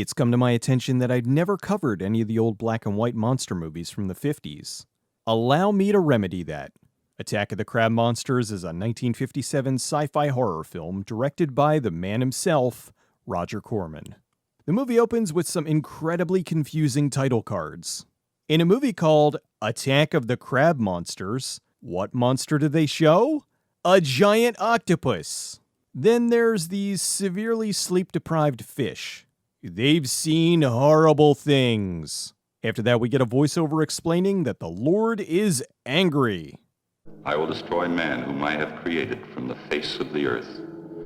It's come to my attention that I've never covered any of the old black and white monster movies from the 50s. Allow me to remedy that. Attack of the Crab Monsters is a 1957 sci-fi horror film directed by the man himself, Roger Corman. The movie opens with some incredibly confusing title cards. In a movie called Attack of the Crab Monsters, what monster do they show? A giant octopus. Then there's these severely sleep-deprived fish. They've seen horrible things. After that, we get a voiceover explaining that the Lord is angry. I will destroy man whom I have created from the face of the earth.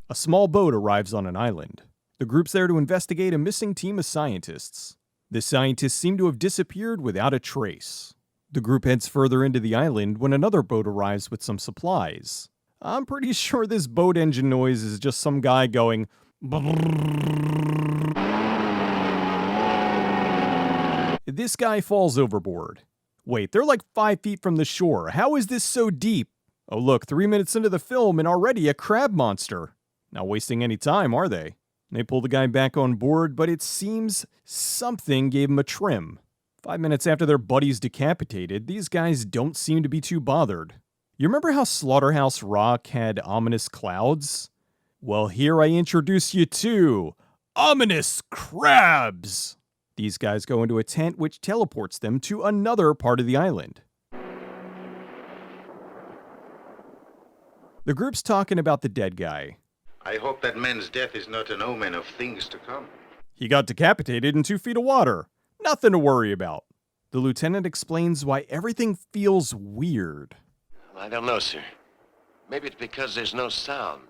A small boat arrives on an island. The group's there to investigate a missing team of scientists. The scientists seem to have disappeared without a trace. The group heads further into the island when another boat arrives with some supplies. I'm pretty sure this boat engine noise is just some guy going... This guy falls overboard. Wait, they're like 5 feet from the shore. How is this so deep? Oh look, 3 minutes into the film and already a crab monster. Not wasting any time, are they? They pull the guy back on board, but it seems something gave him a trim. 5 minutes after their buddy's decapitated, these guys don't seem to be too bothered. You remember how Slaughterhouse Rock had ominous clouds? Well, here I introduce you to ominous crabs! These guys go into a tent which teleports them to another part of the island. The group's talking about the dead guy. I hope that man's death is not an omen of things to come. He got decapitated in 2 feet of water. Nothing to worry about. The lieutenant explains why everything feels weird. I don't know, sir. Maybe it's because there's no sound.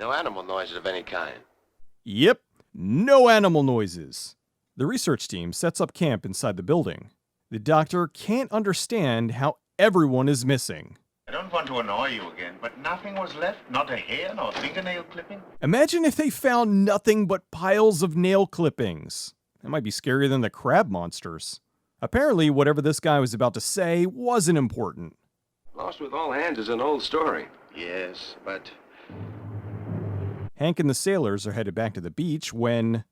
No animal noises of any kind. Yep, no animal noises. The research team sets up camp inside the building. The doctor can't understand how everyone is missing. I don't want to annoy you again, but nothing was left? Not a hair, nor fingernail clipping? Imagine if they found nothing but piles of nail clippings. That might be scarier than the crab monsters. Apparently, whatever this guy was about to say wasn't important. Lost with all hands is an old story. Yes, but... Hank and the sailors are headed back to the beach when...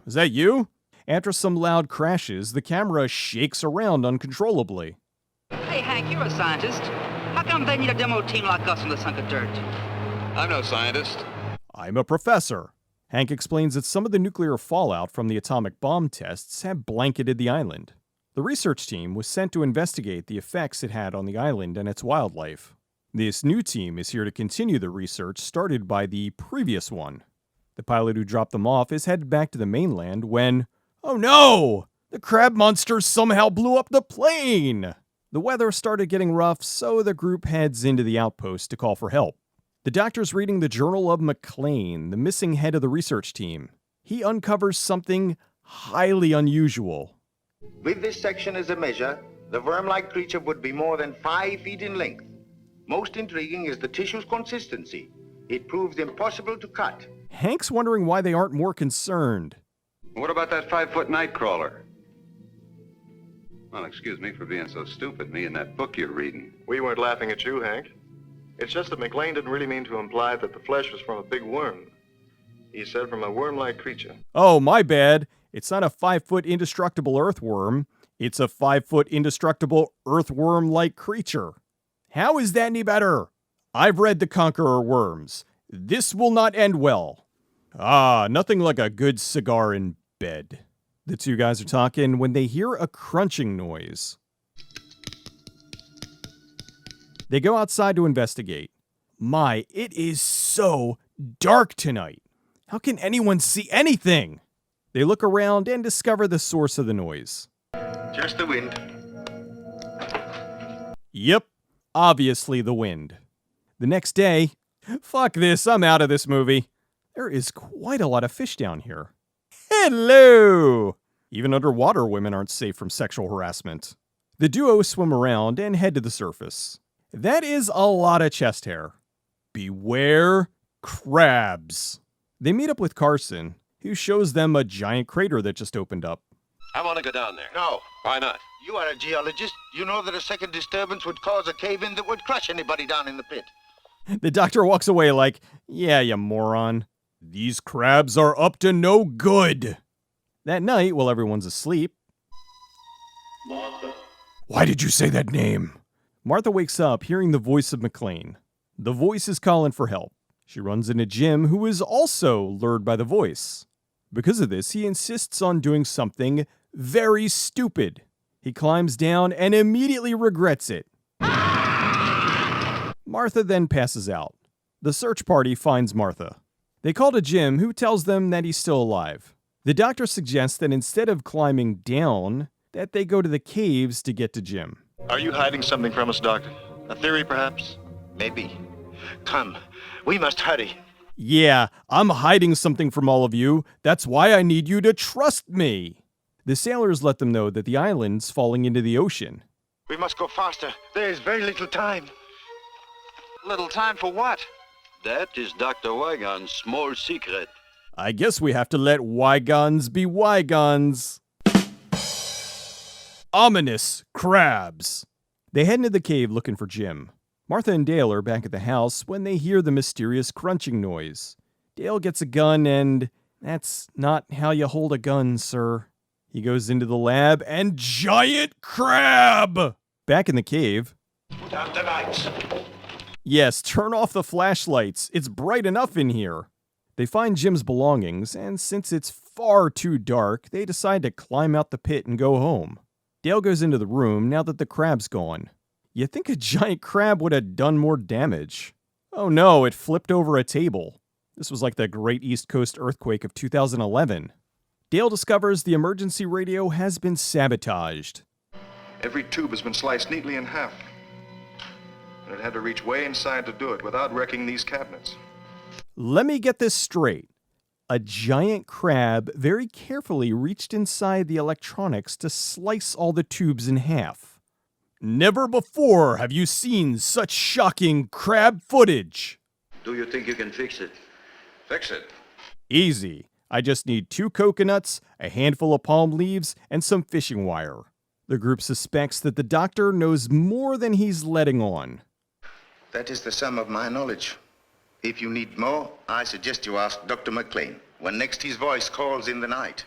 Is that you? After some loud crashes, the camera shakes around uncontrollably. Hey, Hank, you're a scientist. How come they need a demo team like us in this hunk of dirt? I'm no scientist. I'm a professor. Hank explains that some of the nuclear fallout from the atomic bomb tests have blanketed the island. The research team was sent to investigate the effects it had on the island and its wildlife. This new team is here to continue the research started by the previous one. The pilot who dropped them off is headed back to the mainland when... Oh no! The crab monster somehow blew up the plane! The weather started getting rough, so the group heads into the outpost to call for help. The doctor's reading the Journal of McLean, the missing head of the research team. He uncovers something highly unusual. With this section as a measure, the worm-like creature would be more than 5 feet in length. Most intriguing is the tissue's consistency. It proves impossible to cut. Hank's wondering why they aren't more concerned. What about that 5-foot nightcrawler? Well, excuse me for being so stupid, me and that book you're reading. We weren't laughing at you, Hank. It's just that McLean didn't really mean to imply that the flesh was from a big worm. He said from a worm-like creature. Oh, my bad. It's not a 5-foot indestructible earthworm. It's a 5-foot indestructible earthworm-like creature. How is that any better? I've read The Conqueror Worms. This will not end well. Nothing like a good cigar in bed. The two guys are talking when they hear a crunching noise. They go outside to investigate. My, it is so dark tonight. How can anyone see anything? They look around and discover the source of the noise. Just the wind. Yep, obviously the wind. The next day, fuck this, I'm out of this movie. There is quite a lot of fish down here. Hello! Even underwater women aren't safe from sexual harassment. The duo swim around and head to the surface. That is a lot of chest hair. Beware crabs. They meet up with Carson, who shows them a giant crater that just opened up. I want to go down there. No. Why not? You are a geologist. You know that a second disturbance would cause a cave-in that would crush anybody down in the pit. The doctor walks away like, yeah, you moron. These crabs are up to no good. That night, while everyone's asleep... Martha. Why did you say that name? Martha wakes up hearing the voice of McLean. The voice is calling for help. She runs into Jim, who is also lured by the voice. Because of this, he insists on doing something very stupid. He climbs down and immediately regrets it. Martha then passes out. The search party finds Martha. They call to Jim, who tells them that he's still alive. The doctor suggests that instead of climbing down, that they go to the caves to get to Jim. Are you hiding something from us, Doctor? A theory, perhaps? Maybe. Come, we must hurry. Yeah, I'm hiding something from all of you. That's why I need you to trust me. The sailors let them know that the island's falling into the ocean. We must go faster. There is very little time. Little time for what? That is Dr. Wygon's small secret. I guess we have to let Wygons be Wygons. Ominous crabs. They head into the cave looking for Jim. Martha and Dale are back at the house when they hear the mysterious crunching noise. Dale gets a gun and... That's not how you hold a gun, sir. He goes into the lab and giant crab! Back in the cave... Put out the lights. Yes, turn off the flashlights. It's bright enough in here. They find Jim's belongings, and since it's far too dark, they decide to climb out the pit and go home. Dale goes into the room now that the crab's gone. You'd think a giant crab would have done more damage. Oh no, it flipped over a table. This was like the Great East Coast earthquake of 2011. Dale discovers the emergency radio has been sabotaged. Every tube has been sliced neatly in half. And it had to reach way inside to do it without wrecking these cabinets. Let me get this straight. A giant crab very carefully reached inside the electronics to slice all the tubes in half. Never before have you seen such shocking crab footage. Do you think you can fix it? Fix it. Easy. I just need 2 coconuts, a handful of palm leaves, and some fishing wire. The group suspects that the doctor knows more than he's letting on. That is the sum of my knowledge. If you need more, I suggest you ask Dr. McLean when next his voice calls in the night.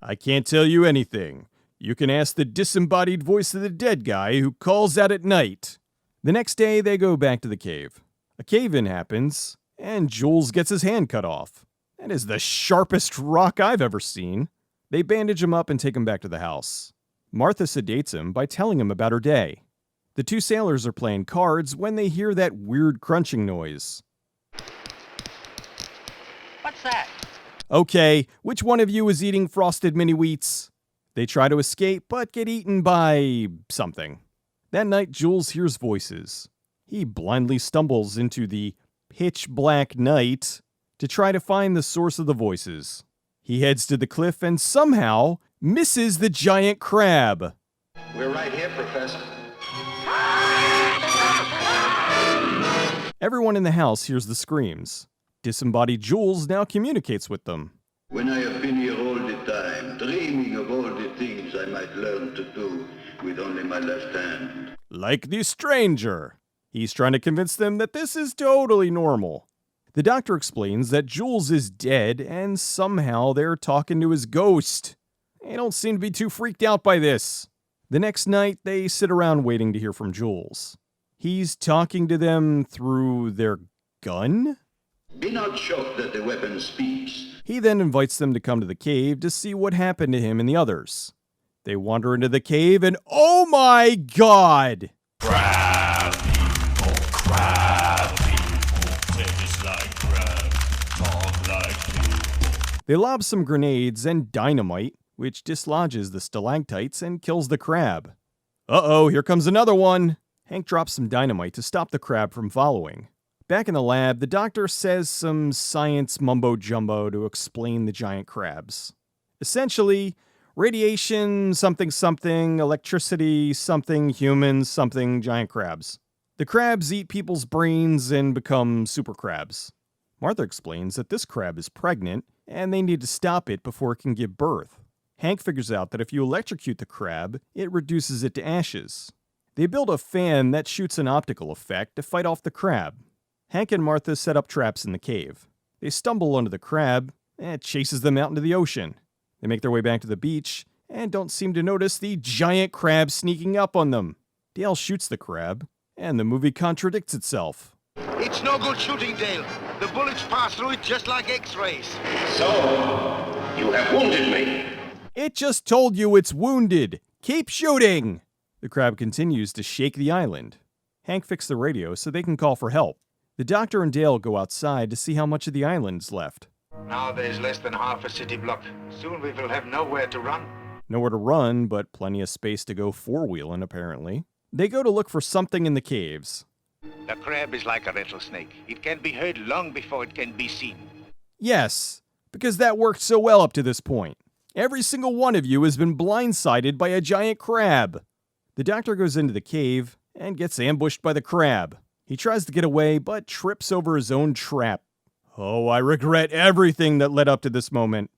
I can't tell you anything. You can ask the disembodied voice of the dead guy who calls out at night. The next day, they go back to the cave. A cave-in happens, and Jules gets his hand cut off. That is the sharpest rock I've ever seen. They bandage him up and take him back to the house. Martha sedates him by telling him about her day. The 2 sailors are playing cards when they hear that weird crunching noise. What's that? Okay, which one of you is eating frosted mini wheats? They try to escape, but get eaten by something. That night, Jules hears voices. He blindly stumbles into the pitch black night to try to find the source of the voices. He heads to the cliff and somehow misses the giant crab. We're right here, Professor. Everyone in the house hears the screams. Disembodied Jules now communicates with them. When I have been here all the time, dreaming of all the things I might learn to do with only my left hand. Like the stranger. He's trying to convince them that this is totally normal. The doctor explains that Jules is dead and somehow they're talking to his ghost. They don't seem to be too freaked out by this. The next night, they sit around waiting to hear from Jules. He's talking to them through their gun? Be not shocked that the weapon speaks. He then invites them to come to the cave to see what happened to him and the others. They wander into the cave and oh my god! Crab people, taste like crab, talk like people. They lob some grenades and dynamite, which dislodges the stalactites and kills the crab. Uh-oh, here comes another one! Hank drops some dynamite to stop the crab from following. Back in the lab, the doctor says some science mumbo-jumbo to explain the giant crabs. Essentially, radiation, something, electricity, something, humans, something, giant crabs. The crabs eat people's brains and become super crabs. Martha explains that this crab is pregnant, and they need to stop it before it can give birth. Hank figures out that if you electrocute the crab, it reduces it to ashes. They build a fan that shoots an optical effect to fight off the crab. Hank and Martha set up traps in the cave. They stumble onto the crab, and it chases them out into the ocean. They make their way back to the beach, and don't seem to notice the giant crab sneaking up on them. Dale shoots the crab, and the movie contradicts itself. It's no good shooting, Dale. The bullets pass through it just like X-rays. So, you have wounded me. It just told you it's wounded. Keep shooting! The crab continues to shake the island. Hank fixed the radio so they can call for help. The doctor and Dale go outside to see how much of the island's left. Now there's less than half a city block. Soon we will have nowhere to run. Nowhere to run, but plenty of space to go four-wheeling, apparently. They go to look for something in the caves. The crab is like a rattlesnake. It can be heard long before it can be seen. Yes, because that worked so well up to this point. Every single one of you has been blindsided by a giant crab. The doctor goes into the cave and gets ambushed by the crab. He tries to get away, but trips over his own trap. Oh, I regret everything that led up to this moment.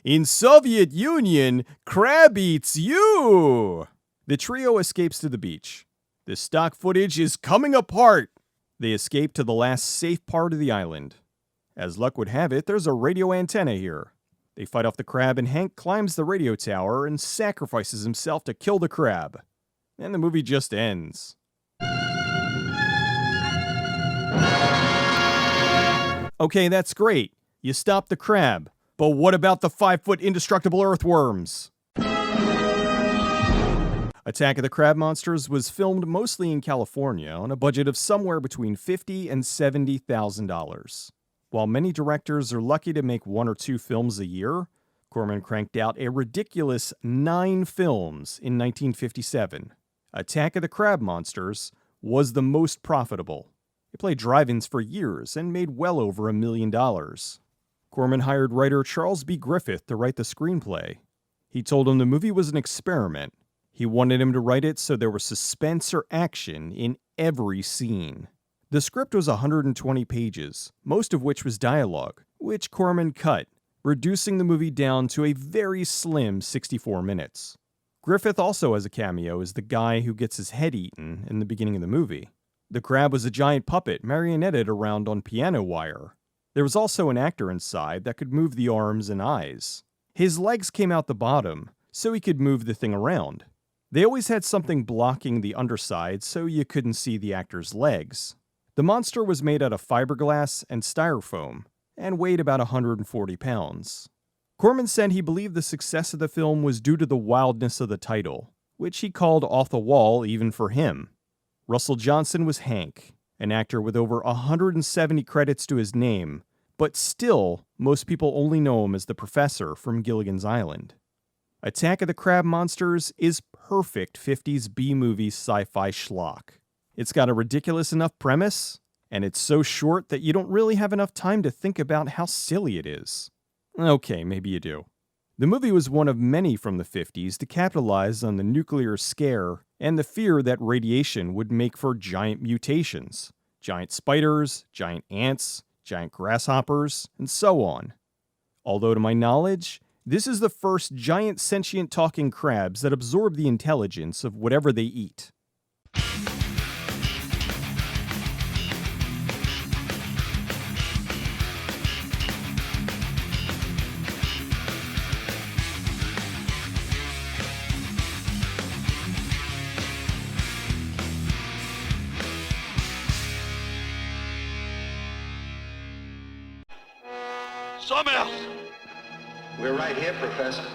In Soviet Union, crab eats you! The trio escapes to the beach. The stock footage is coming apart. They escape to the last safe part of the island. As luck would have it, there's a radio antenna here. They fight off the crab, and Hank climbs the radio tower and sacrifices himself to kill the crab. And the movie just ends. Okay, that's great. You stopped the crab. But what about the 5-foot indestructible earthworms? Attack of the Crab Monsters was filmed mostly in California on a budget of somewhere between $50,000 and $70,000. While many directors are lucky to make 1 or 2 films a year, Corman cranked out a ridiculous 9 films in 1957. Attack of the Crab Monsters was the most profitable. It played drive-ins for years and made well over $1 million. Corman hired writer Charles B. Griffith to write the screenplay. He told him the movie was an experiment. He wanted him to write it so there was suspense or action in every scene. The script was 120 pages, most of which was dialogue, which Corman cut, reducing the movie down to a very slim 64 minutes. Griffith also has a cameo as the guy who gets his head eaten in the beginning of the movie. The crab was a giant puppet marionetted around on piano wire. There was also an actor inside that could move the arms and eyes. His legs came out the bottom, so he could move the thing around. They always had something blocking the underside so you couldn't see the actor's legs. The monster was made out of fiberglass and styrofoam, and weighed about 140 pounds. Corman said he believed the success of the film was due to the wildness of the title, which he called off the wall even for him. Russell Johnson was Hank, an actor with over 170 credits to his name, but still, most people only know him as the professor from Gilligan's Island. Attack of the Crab Monsters is perfect 50s B-movie sci-fi schlock. It's got a ridiculous enough premise, and it's so short that you don't really have enough time to think about how silly it is. Okay, maybe you do. The movie was one of many from the 50s to capitalize on the nuclear scare and the fear that radiation would make for giant mutations. Giant spiders, giant ants, giant grasshoppers, and so on. Although to my knowledge, this is the first giant sentient talking crabs that absorb the intelligence of whatever they eat. Something else. We're right here, Professor.